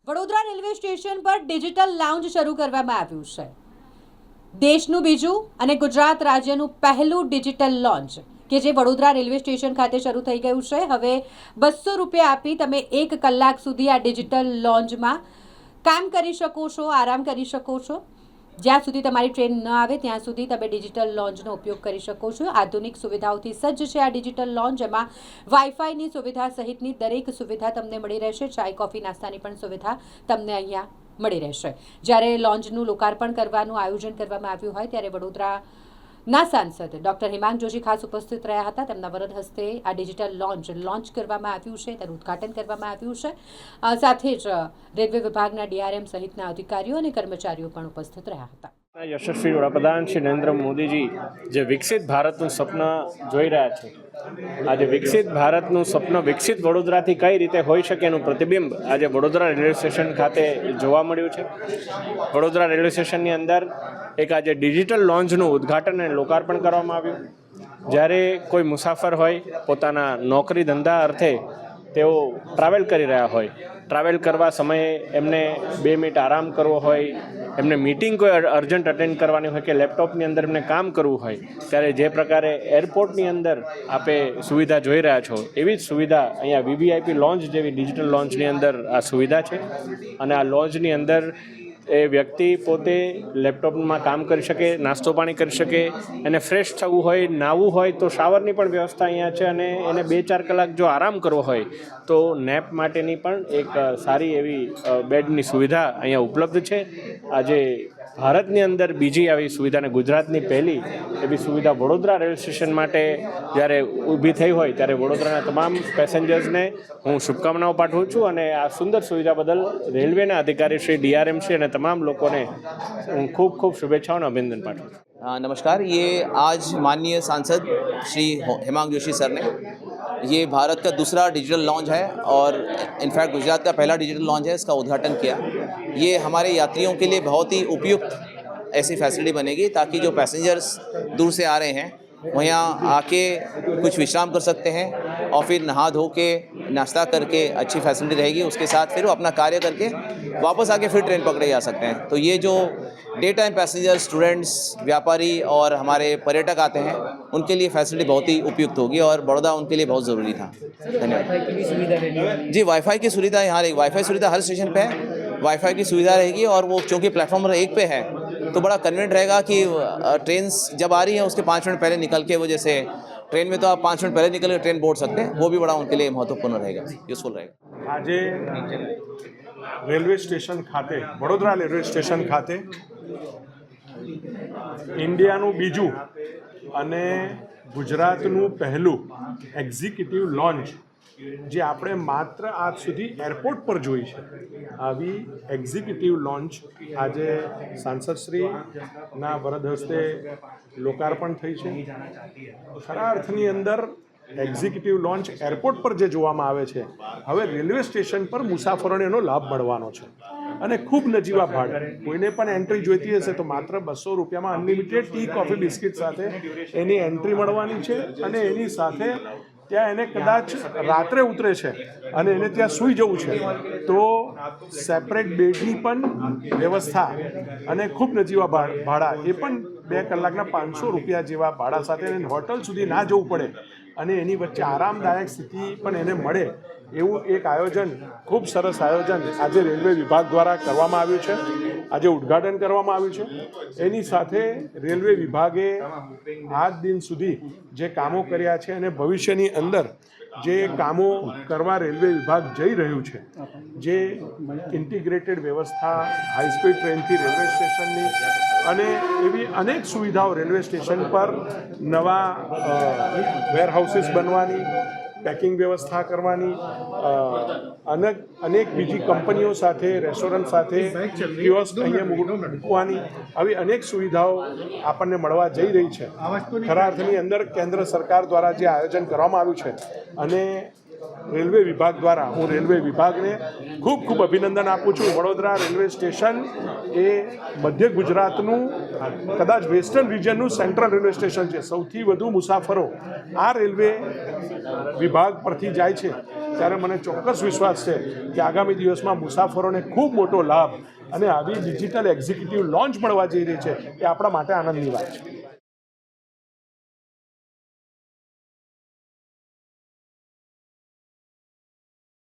Vadodara railway station પર digital lounge શરૂ કરવામાં આવ્યું છે. દેશનું બીજું અને ગુજરાત રાજ્યનું પહેલું ડિજિટલ લોન્ચ કે જે વડોદરા રેલવે સ્ટેશન ખાતે શરૂ થઈ ગયું છે. હવે 200 રૂપિયા આપી તમે 1 કલાક સુધી આ ડિજિટલ લોન્જમાં કામ કરી શકો છો, આરામ કરી શકો છો. જ્યાં સુધી તમારી ટ્રેન ન આવે ત્યાં સુધી તમે ડિજિટલ લોન્જનો ઉપયોગ કરી શકો છો. આધુનિક સુવિધાઓથી સજ્જ છે આ ડિજિટલ લોન્જ. એમાં વાઈફાઈની સુવિધા સહિતની દરેક સુવિધા તમને મળી રહેશે. ચાય કોફી નાસ્તાની પણ સુવિધા તમને અહીંયા મળી રહેશે. જ્યારે લોન્જનું લોકાર્પણ કરવાનું આયોજન કરવામાં આવ્યું હોય ત્યારે વડોદરાના સાંસદ ડૉક્ટર હેમાંગ જોશી ખાસ ઉપસ્થિત રહ્યા હતા. તેમના વરદ હસ્તે આ ડિજિટલ લોન્ચ કરવામાં આવ્યું છે, તેનું ઉદ્ઘાટન કરવામાં આવ્યું છે. સાથે જ રેલવે વિભાગના ડીઆરએમ સહિતના અધિકારીઓ અને કર્મચારીઓ પણ ઉપસ્થિત રહ્યા હતા. યશસ્વી વડાપ્રધાન શ્રી નરેન્દ્ર મોદીજી જે વિકસિત ભારતનું સ્વપ્ન જોઈ રહ્યા છે, આજે વિકસિત ભારતનું સ્વપ્ન વિકસિત વડોદરાથી કઈ રીતે હોઈ શકે એનું પ્રતિબિંબ આજે વડોદરા રેલવે સ્ટેશન ખાતે જોવા મળ્યું છે. વડોદરા રેલવે સ્ટેશનની અંદર એક આજે ડિજિટલ લોન્જનું ઉદ્ઘાટન અને લોકાર્પણ કરવામાં આવ્યું. જ્યારે કોઈ મુસાફર હોય પોતાના નોકરી ધંધા અર્થે તેઓ ટ્રાવેલ કરી રહ્યા હોય, ટ્રાવેલ કરવા સમયે એમને 2 મિનિટ આરામ કરવો હોય, એમને મીટિંગ કોઈ અર્જન્ટ અટેન્ડ કરવાની હોય કે લેપટોપની અંદર એમને કામ કરવું હોય, ત્યારે જે પ્રકારે એરપોર્ટની અંદર આપે સુવિધા જોઈ રહ્યા છો એવી જ સુવિધા અહીંયા વીવીઆઈપી લોન્જ જેવી ડિજિટલ લોન્જની અંદર આ સુવિધા છે. અને આ લોન્જની અંદર એ વ્યક્તિ પોતે લેપટોપમાં કામ કરી શકે, નાસ્તો પાણી કરી શકે, એને ફ્રેશ થવું હોય, નાહવું હોય તો શાવરની પણ વ્યવસ્થા અહીંયા છે. અને એને 2-4 કલાક જો આરામ કરવો હોય તો નેપ માટેની પણ એક સારી એવી બેડની સુવિધા અહીંયા ઉપલબ્ધ છે. આજે ભારતની અંદર બીજી આવી સુવિધા અને ગુજરાતની પહેલી એવી સુવિધા વડોદરા રેલવે સ્ટેશન માટે જ્યારે ઊભી થઈ હોય ત્યારે વડોદરાના તમામ પેસેન્જર્સને હું શુભકામનાઓ પાઠવું છું. અને આ સુંદર સુવિધા બદલ રેલવેના અધિકારી શ્રી ડીઆરએમ શ્રી અને તમામ લોકોને હું ખૂબ ખૂબ શુભેચ્છાઓ અને અભિનંદન પાઠવું છું. नमस्कार। ये आज माननीय सांसद श्री हेमांग जोशी सर ने ये भारत का दूसरा डिजिटल लॉन्च है और इनफैक्ट गुजरात का पहला डिजिटल लॉन्च है, इसका उद्घाटन किया। ये हमारे यात्रियों के लिए बहुत ही उपयुक्त ऐसी फैसिलिटी बनेगी ताकि जो पैसेंजर्स दूर से आ रहे हैं वो यहाँ आके कुछ विश्राम कर सकते हैं और फिर नहा धो के नाश्ता करके अच्छी फैसिलिटी रहेगी। उसके साथ फिर वो अपना कार्य करके वापस आके फिर ट्रेन पकड़े जा सकते हैं। तो ये जो डे टाइम पैसेंजर्स, स्टूडेंट्स, व्यापारी और हमारे पर्यटक आते हैं उनके लिए फैसिलिटी बहुत ही उपयुक्त होगी और बड़ौदा उनके लिए बहुत ज़रूरी था। धन्यवाद जी। वाईफाई की सुविधा यहाँ रहेगी। वाईफाई सुविधा हर स्टेशन पे है, वाईफाई की सुविधा रहेगी। और वो चूँकि प्लेटफॉर्म नंबर 1 पे है तो बड़ा कन्वीनियंट रहेगा कि ट्रेन जब आ रही है उसके 5 मिनट पहले निकल के, वो जैसे ट्रेन में तो आप 5 मिनट पहले निकल के ट्रेन बोर्ड सकते हैं, वो भी बड़ा उनके लिए महत्वपूर्ण रहेगा, यूजफुल रहेगा। आज रेलवे स्टेशन खाते, वडोदरा रेलवे स्टेशन खाते इंडियाનું બીજું અને ગુજરાતનું પહેલું એક્ઝિક્યુટિવ લોન્ચ જે આપણે માત્ર આજ સુધી એરપોર્ટ પર જોઈ છે, આવી એક્ઝિક્યુટિવ લોન્ચ આજે સાંસદશ્રીના વરદ હસ્તે લોકાર્પણ થઈ છે. ખરા અર્થની અંદર એક્ઝિક્યુટિવ લોન્ચ એરપોર્ટ પર જે જોવામાં આવે છે, હવે રેલવે સ્ટેશન પર મુસાફરોને એનો લાભ મળવાનો છે. અને ખૂબ નજીવા ભાડે કોઈને પણ એન્ટ્રી જોઈતી હશે તો માત્ર 200 રૂપિયામાં અનલિમિટેડ ટી, કોફી, બિસ્કિટ સાથે એની એન્ટ્રી મળવાની છે. અને એની સાથે ત્યાં એને કદાચ રાત્રે ઉતરે છે અને એને ત્યાં સૂઈ જવું છે તો સેપરેટ બેડની પણ વ્યવસ્થા અને ખૂબ નજીવા ભાડા, એ પણ 2 કલાકના 500 રૂપિયા જેવા ભાડા સાથે હોટલ સુધી ના જવું પડે અને એની વચ્ચે આરામદાયક સ્થિતિ પણ એને મળે એવું એક આયોજન, ખૂબ સરસ આયોજન આજે રેલવે વિભાગ દ્વારા કરવામાં આવ્યું છે. આજે ઉદ્ઘાટન કરવામાં આવ્યું છે. એની સાથે રેલવે વિભાગે આજ દિન સુધી જે કામો કર્યા છે અને ભવિષ્યની અંદર જે કામો કરવા રેલવે વિભાગ જઈ રહ્યું છે, જે ઇન્ટિગ્રેટેડ વ્યવસ્થા, હાઈસ્પીડ ટ્રેનથી રેલવે સ્ટેશનની અને એવી અનેક સુવિધાઓ રેલવે સ્ટેશન પર, નવા વેરહાઉસીસ બનવાની, પેકિંગ વ્યવસ્થા કરવાની, અનેક બીજી કંપનીઓ સાથે, રેસ્ટોરન્ટ સાથે કિયોસ્ક અહીંયા મૂકવાની, આવી અનેક સુવિધાઓ આપણને મળવા જઈ રહી છે. ખરા અર્થની અંદર કેન્દ્ર સરકાર દ્વારા જે આયોજન કરવામાં આવ્યું છે અને રેલવે વિભાગ દ્વારા હું રેલવે વિભાગને ખૂબ ખૂબ અભિનંદન આપું છું. વડોદરા રેલવે સ્ટેશન એ મધ્ય ગુજરાતનું, કદાચ વેસ્ટર્ન રિજનનું સેન્ટ્રલ રેલવે સ્ટેશન છે. સૌથી વધુ મુસાફરો આ રેલવે વિભાગ પરથી જાય છે. ત્યારે મને ચોક્કસ વિશ્વાસ છે કે આગામી દિવસમાં મુસાફરોને ખૂબ મોટો લાભ અને આવી ડિજિટલ એક્ઝિક્યુટિવ લોન્ચ મળવા જઈ રહી છે એ આપણા માટે આનંદની વાત છે.